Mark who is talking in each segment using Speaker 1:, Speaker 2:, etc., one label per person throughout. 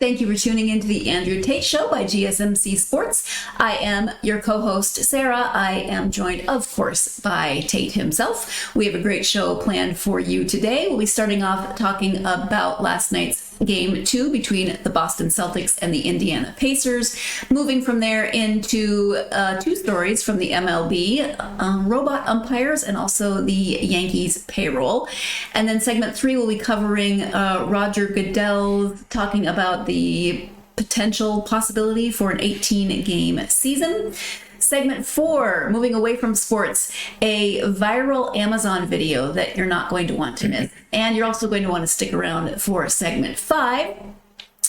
Speaker 1: Thank you for tuning in to the Andrew Tate Show by GSMC Sports. I am your co-host, Sarah. I am joined, of course, by Tate himself. We have a great show planned for you today. We'll be starting off talking about last night's Game 2 between the Boston Celtics and the Indiana Pacers. Moving from there into two stories from the MLB, robot umpires and also the Yankees payroll. And then segment 3 will be covering Roger Goodell talking about the potential possibility for an 18-game season. Segment 4, moving away from sports, a viral Amazon video that you're not going to want to miss. And you're also going to want to stick around for segment 5,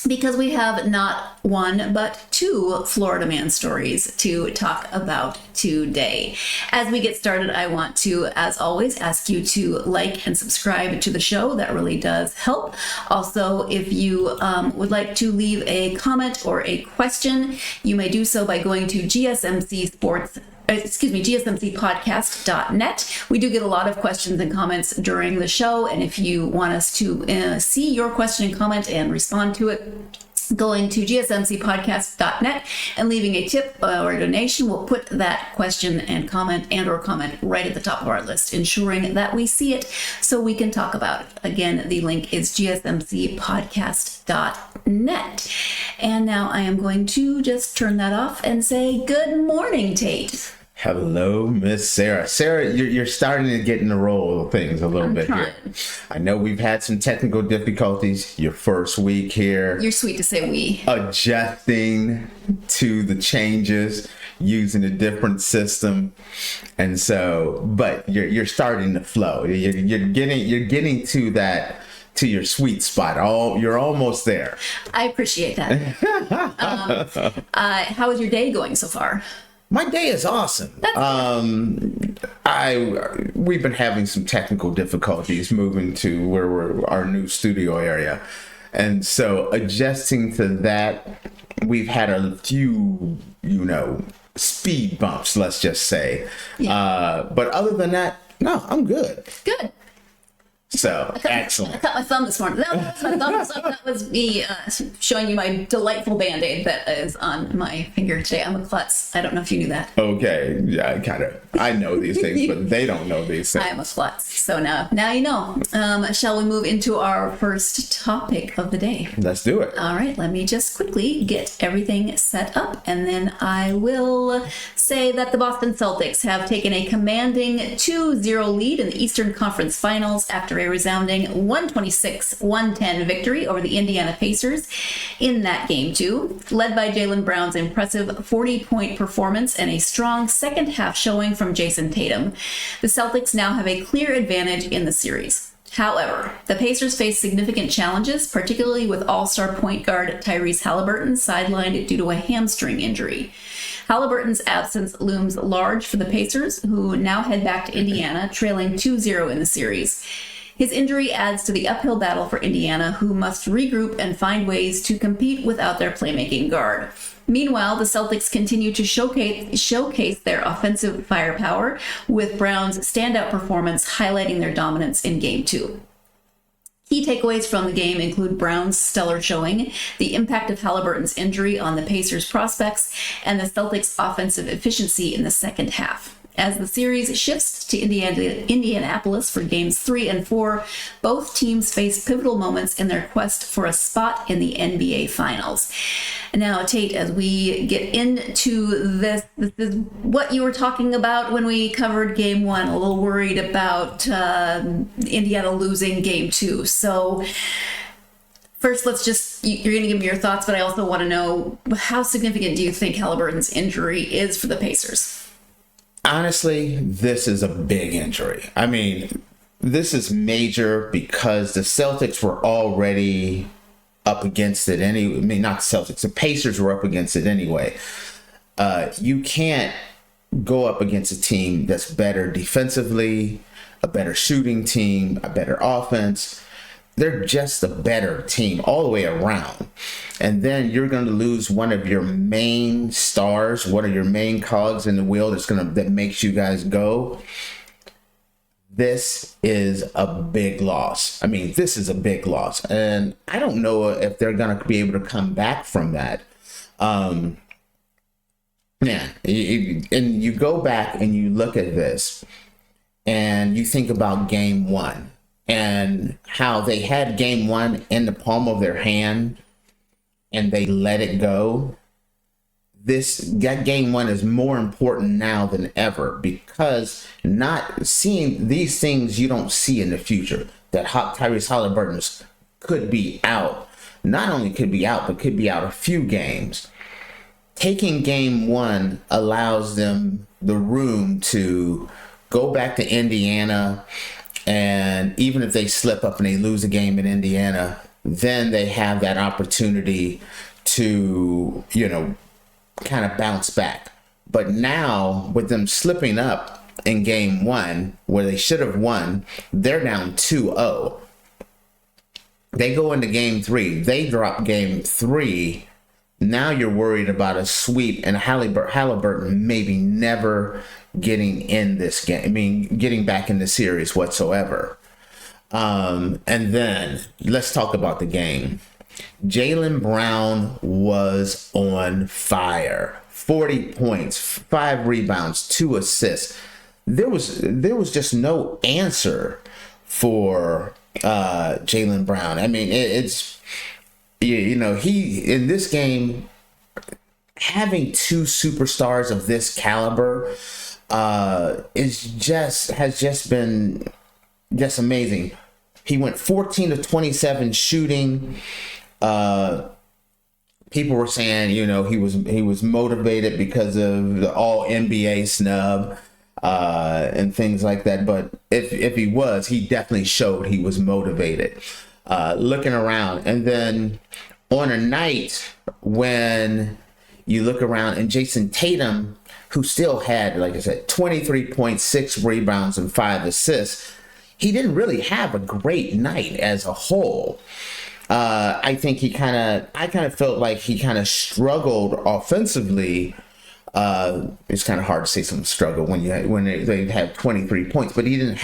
Speaker 1: because we have not one, but 2 Florida man stories to talk about today. As we get started, I want to, as always, ask you to like and subscribe to the show. That really does help. Also, if you would like to leave a comment or a question, you may do so by going to GSMCPodcast.net. We do get a lot of questions and comments during the show, and if you want us to see your question and comment and respond to it, going to GSMCPodcast.net and leaving a tip or a donation will put that question and comment right at the top of our list, ensuring that we see it so we can talk about it. Again, the link is GSMCPodcast.net. And now I am going to just turn that off and say good morning, Tate.
Speaker 2: Hello, Miss Sarah. Sarah, you're starting to get in the roll of things a little bit here. I know we've had some technical difficulties your first week here.
Speaker 1: You're sweet to say we.
Speaker 2: Adjusting to the changes, using a different system. And so, but you're starting to flow. You're getting to that, to your sweet spot. You're almost there. I
Speaker 1: appreciate that. How is your day going so far?
Speaker 2: My day is awesome. We've been having some technical difficulties moving to where our new studio area. And so adjusting to that, we've had a few, speed bumps, let's just say. Yeah. But other than that, no, I'm good.
Speaker 1: Good.
Speaker 2: So, excellent.
Speaker 1: I cut my thumb this morning. That was my thumb. So that was me showing you my delightful Band-Aid that is on my finger today. I'm a klutz. I don't know if you knew that.
Speaker 2: Okay. Yeah, I know these things, but they don't know these things.
Speaker 1: I am a klutz. So now you know. Shall we move into our first topic of the day?
Speaker 2: Let's do it.
Speaker 1: All right. Let me just quickly get everything set up, and then I will say that the Boston Celtics have taken a commanding 2-0 lead in the Eastern Conference Finals after a resounding 126-110 victory over the Indiana Pacers in that Game 2, led by Jaylen Brown's impressive 40-point performance and a strong second-half showing from Jason Tatum. The Celtics now have a clear advantage in the series. However, the Pacers face significant challenges, particularly with all-star point guard Tyrese Haliburton sidelined due to a hamstring injury. Haliburton's absence looms large for the Pacers, who now head back to Indiana, trailing 2-0 in the series. His injury adds to the uphill battle for Indiana, who must regroup and find ways to compete without their playmaking guard. Meanwhile, the Celtics continue to showcase their offensive firepower, with Brown's standout performance highlighting their dominance in Game 2. Key takeaways from the game include Brown's stellar showing, the impact of Haliburton's injury on the Pacers' prospects, and the Celtics' offensive efficiency in the second half. As the series shifts to Indianapolis for Games 3 and 4, both teams face pivotal moments in their quest for a spot in the NBA Finals. Now, Tate, as we get into this is what you were talking about when we covered Game 1, a little worried about Indiana losing Game 2. So first, you're going to give me your thoughts, but I also want to know, how significant do you think Haliburton's injury is for the Pacers?
Speaker 2: Honestly, this is a big injury. I mean, this is major because the Celtics were already up against it not the Celtics, the Pacers were up against it anyway. You can't go up against a team that's better defensively, a better shooting team, a better offense. They're just a better team all the way around. And then you're going to lose one of your main stars, one of your main cogs in the wheel that makes you guys go. this is a big loss. I mean, this is a big loss. And I don't know if they're going to be able to come back from that. Yeah. And you go back and you look at this and you think about game one and how they had game one in the palm of their hand and they let it go. That game one is more important now than ever, because not seeing these things you don't see in the future, that Tyrese Haliburton could be out. Not only could be out, but could be out a few games. Taking game one allows them the room to go back to Indiana, and even if they slip up and they lose a game in Indiana, then they have that opportunity to, kind of bounce back. But now with them slipping up in game one where they should have won, they're down 2-0. They go into game three, they drop game three. Now you're worried about a sweep and Haliburton maybe never getting in this game. I mean, getting back in the series whatsoever. And then let's talk about the game. Jaylen Brown was on fire. 40 points, 5 rebounds, 2 assists. There was just no answer for Jaylen Brown. I mean, he in this game, having 2 superstars of this caliber has just been amazing. He went 14 of 27 shooting. People were saying, he was motivated because of the all NBA snub and things like that. But if he was, he definitely showed he was motivated. Looking around, and then on a night when you look around and Jason Tatum, who still had, like I said, 23.6 rebounds and 5 assists, he didn't really have a great night as a whole. I think I kind of felt like he kind of struggled offensively. It's kind of hard to say some struggle when they have 23 points, but he didn't.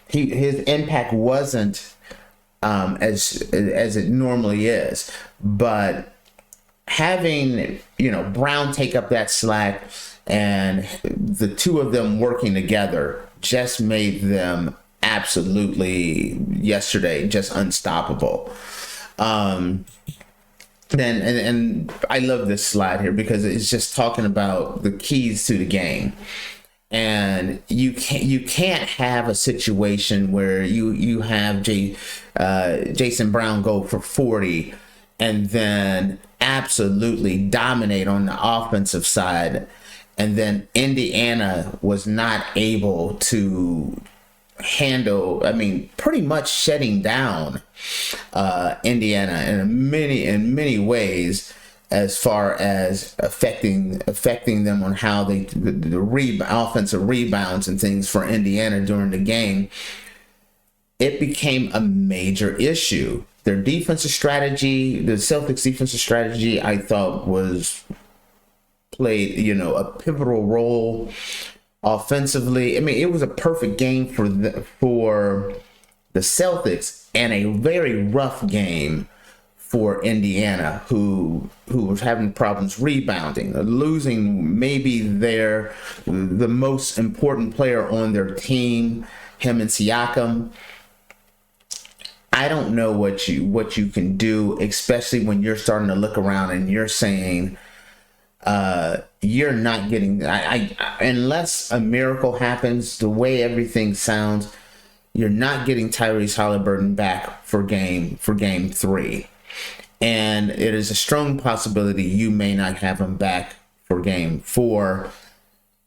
Speaker 2: His impact wasn't as it normally is. But having Brown take up that slack and the two of them working together just made them absolutely yesterday just unstoppable. And I love this slide here because it's just talking about the keys to the game. And you can't have a situation where you have Jason Brown go for 40 and then absolutely dominate on the offensive side, and then Indiana was not able to handle, pretty much shutting down Indiana in many ways, as far as affecting them on how the offensive rebounds and things for Indiana during the game. It became a major issue. Their defensive strategy, the Celtics defensive strategy, I thought played a pivotal role offensively. It was a perfect game for the Celtics, and a very rough game for Indiana, who was having problems rebounding, losing maybe the most important player on their team, him and Siakam. I don't know what you can do, especially when you're starting to look around and you're saying you're not getting. Unless a miracle happens, the way everything sounds, you're not getting Tyrese Haliburton back for game 3, and it is a strong possibility you may not have him back for game 4.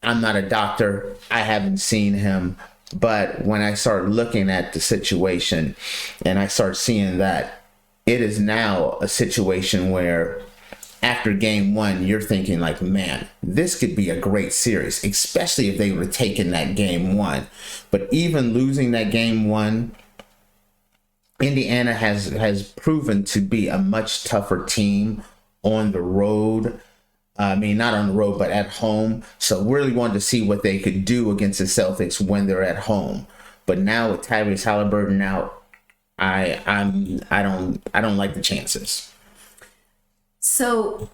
Speaker 2: I'm not a doctor. I haven't seen him. But when I start looking at the situation and I start seeing that it is now a situation where after game 1, you're thinking like, man, this could be a great series, especially if they would have taken that game 1. But even losing that game 1, Indiana has proven to be a much tougher team on the road. I mean, not on the road, but at home. So really wanted to see what they could do against the Celtics when they're at home. But now with Tyrese Haliburton out, I don't like the chances.
Speaker 1: So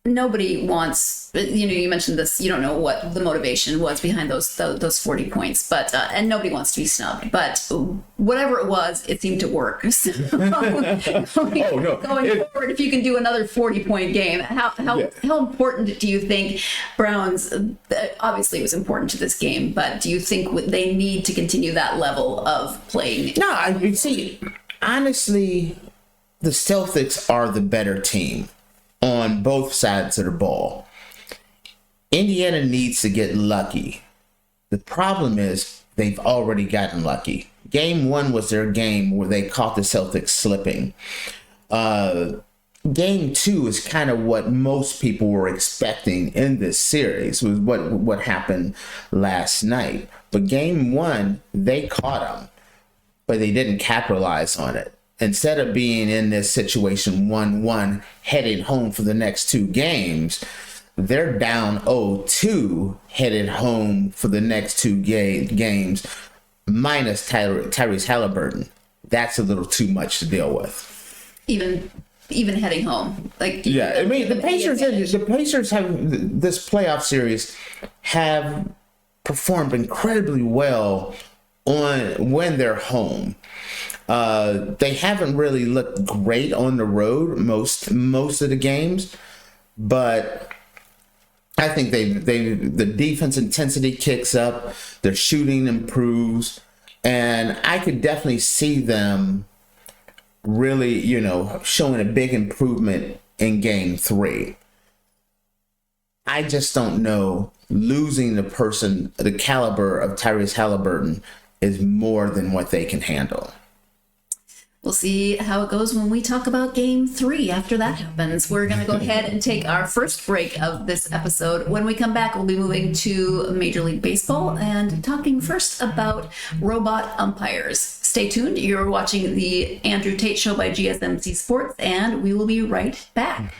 Speaker 1: nobody wants, you mentioned this, you don't know what the motivation was behind those 40 points, but and nobody wants to be snubbed, but whatever it was, it seemed to work. So, going forward, if you can do another 40-point game, how important do you think Brown's, obviously it was important to this game, but do you think they need to continue that level of playing?
Speaker 2: No, I see, honestly, the Celtics are the better team on both sides of the ball. Indiana needs to get lucky. The problem is they've already gotten lucky. Game 1 was their game where they caught the Celtics slipping. Game 2 is kind of what most people were expecting in this series, was what happened last night. But game 1, they caught them, but they didn't capitalize on it. Instead of being in this situation 1-1 headed home for the next 2 games, they're down 0-2 headed home for the next 2 games, minus Tyrese Haliburton. That's a little too much to deal with.
Speaker 1: Even heading home,
Speaker 2: I mean, the Pacers have this playoff series have performed incredibly well when they're home. They haven't really looked great on the road most of the games, but I think the defense intensity kicks up, their shooting improves, and I could definitely see them really, showing a big improvement in game 3. I just don't know, losing the caliber of Tyrese Haliburton is more than what they can handle.
Speaker 1: We'll see how it goes when we talk about game 3 after that happens. We're going to go ahead and take our first break of this episode. When we come back, we'll be moving to Major League Baseball and talking first about robot umpires. Stay tuned. You're watching the Andrew Tate Show by GSMC Sports, and we will be right back.